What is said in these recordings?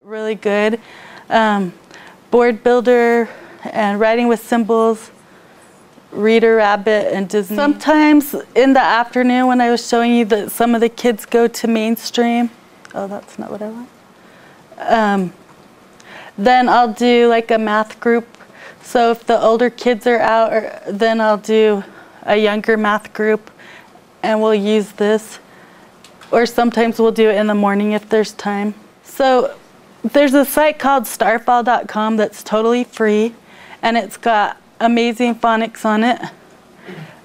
Really good. Board builder and writing with symbols, Reader Rabbit, and Disney. Sometimes in the afternoon when I was showing you that some of the kids go to mainstream. Oh, that's not what I want. Then I'll do like a math group. So if the older kids are out, then I'll do a younger math group and we'll use this. Or sometimes we'll do it in the morning if there's time. So there's a site called starfile.com that's totally free, and it's got amazing phonics on it.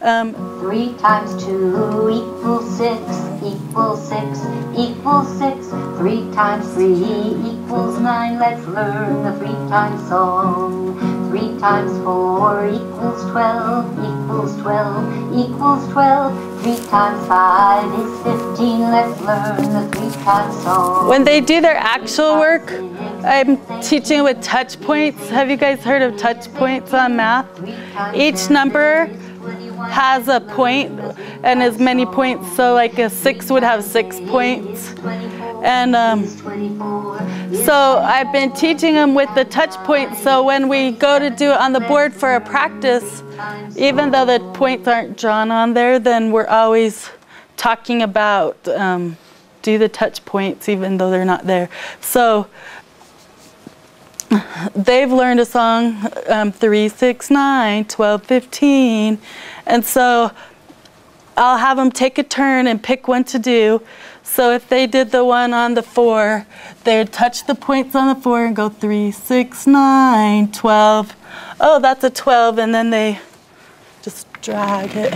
3 times 2 equals 6, equals 6, equals 6. 3 times 3 equals 9. Let's learn the 3 times song. 3 times 4 equals 12, equals 12, equals 12. 3 times 5 is 15. Let's learn the 3 times song. When they do their actual work, I'm teaching with touch points. Have you guys heard of touch points on math? Each number has a point and as many points, so like a 6 would have 6 points. And so I've been teaching them with the touch points, so when we go to do it on the board for a practice, even though the points aren't drawn on there, then we're always talking about do the touch points even though they're not there. So they've learned a song, 3, 6, 9, 12, 15. And so I'll have them take a turn and pick one to do. So if they did the one on the 4, they'd touch the points on the 4 and go 3, 6, 9, 12. Oh, that's a 12, and then they just drag it.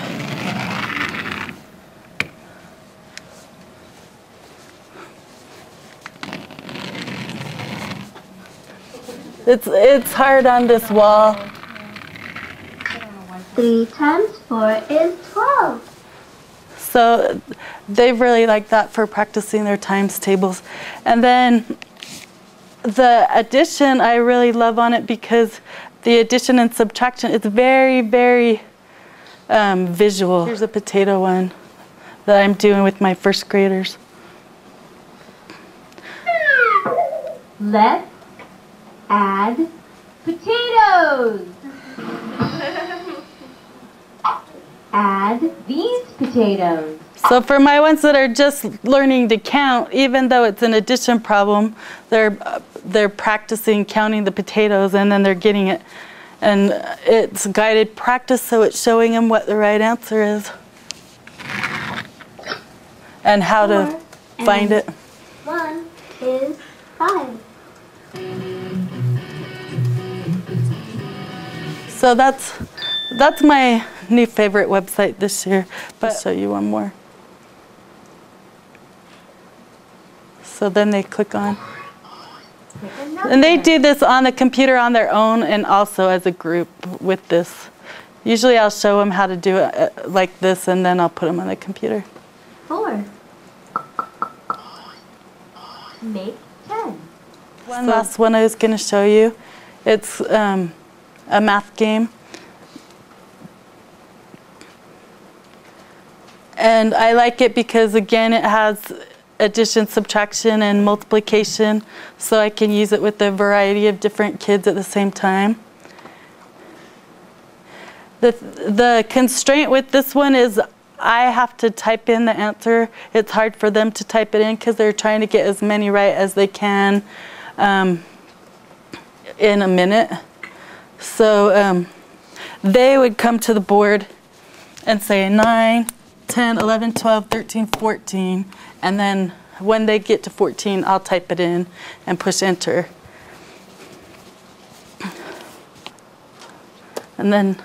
It's hard on this wall. 3 times 4 is 12. So they really like that for practicing their times tables. And then the addition, I really love on it because the addition and subtraction is very, very visual. Here's a potato one that I'm doing with my first graders. Let's add potatoes. Add these potatoes. So for my ones that are just learning to count, even though it's an addition problem, they're practicing counting the potatoes and then they're getting it. And it's guided practice, so it's showing them what the right answer is and how to find it. 1 is 5. So that's my new favorite website this year, but I'll show you one more. So then they click on. And they do this on the computer on their own and also as a group with this. Usually I'll show them how to do it like this and then I'll put them on the computer. 4. Make 10. One last one I was going to show you. It's a math game. And I like it because, again, it has addition, subtraction, and multiplication, so I can use it with a variety of different kids at the same time. The constraint with this one is I have to type in the answer. It's hard for them to type it in because they're trying to get as many right as they can in a minute. So they would come to the board and say 9, 10, 11, 12, 13, 14, and then when they get to 14, I'll type it in and push enter. And then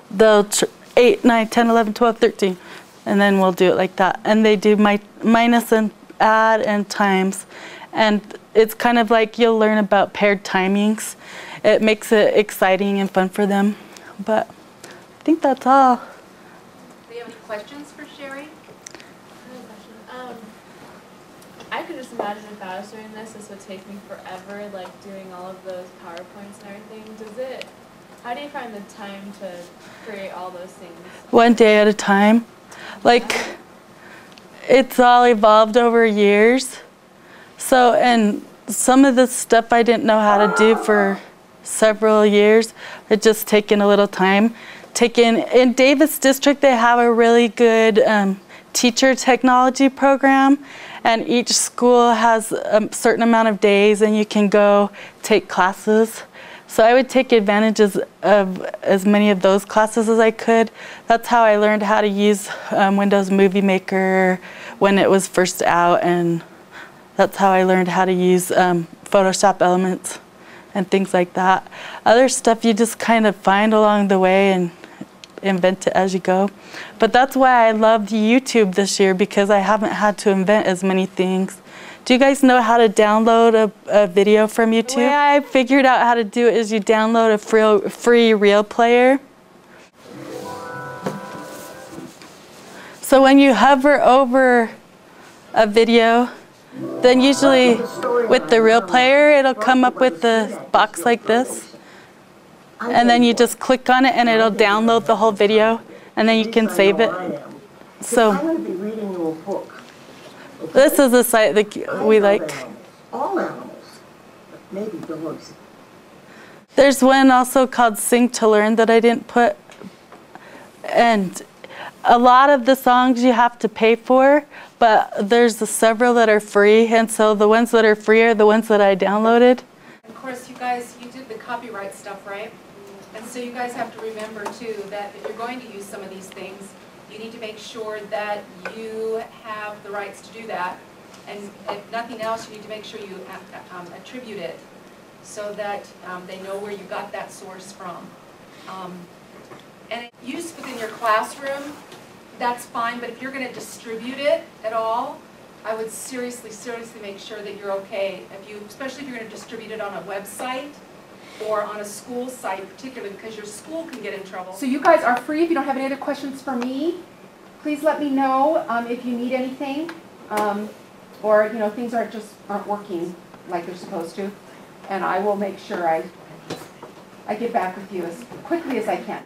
they'll 8, 9, 10, 11, 12, 13, and then we'll do it like that. And they do minus and add and times. And it's kind of like you'll learn about paired timings. It makes it exciting and fun for them. But I think that's all. Do you have any questions for Sherry? I have a question. I could just imagine if I was doing this would take me forever, like doing all of those PowerPoints and everything. How do you find the time to create all those things? One day at a time. Like, it's all evolved over years. So, and some of the stuff I didn't know how to do for several years. It just taken a little time. In Davis District, they have a really good teacher technology program, and each school has a certain amount of days and you can go take classes. So I would take advantage of as many of those classes as I could. That's how I learned how to use Windows Movie Maker when it was first out, and that's how I learned how to use Photoshop Elements and things like that. Other stuff you just kind of find along the way and invent it as you go. But that's why I loved YouTube this year, because I haven't had to invent as many things. Do you guys know how to download a video from YouTube? The way I figured out how to do it is you download a free Reel player. So when you hover over a video, then usually with the Reel player, it'll come up with the box like this. And then you just click on it and it'll download the whole video, and then you can save it. So I'm going to be reading you a book. this is a site that we like. All animals, but maybe dogs. There's one also called Sing to Learn that I didn't put. And a lot of the songs you have to pay for, but there's several that are free. And so the ones that are free are the ones that I downloaded. Of course, you guys, you did the copyright stuff, right? And so you guys have to remember, too, that if you're going to use some of these things, you need to make sure that you have the rights to do that. And if nothing else, you need to make sure you attribute it so that they know where you got that source from. And use within your classroom, that's fine, but if you're going to distribute it at all, I would seriously make sure that you're okay, especially if you're going to distribute it on a website or on a school site, particularly because your school can get in trouble. So you guys are free. If you don't have any other questions for me, please let me know if you need anything, or things aren't working like they're supposed to, and I will make sure I get back with you as quickly as I can.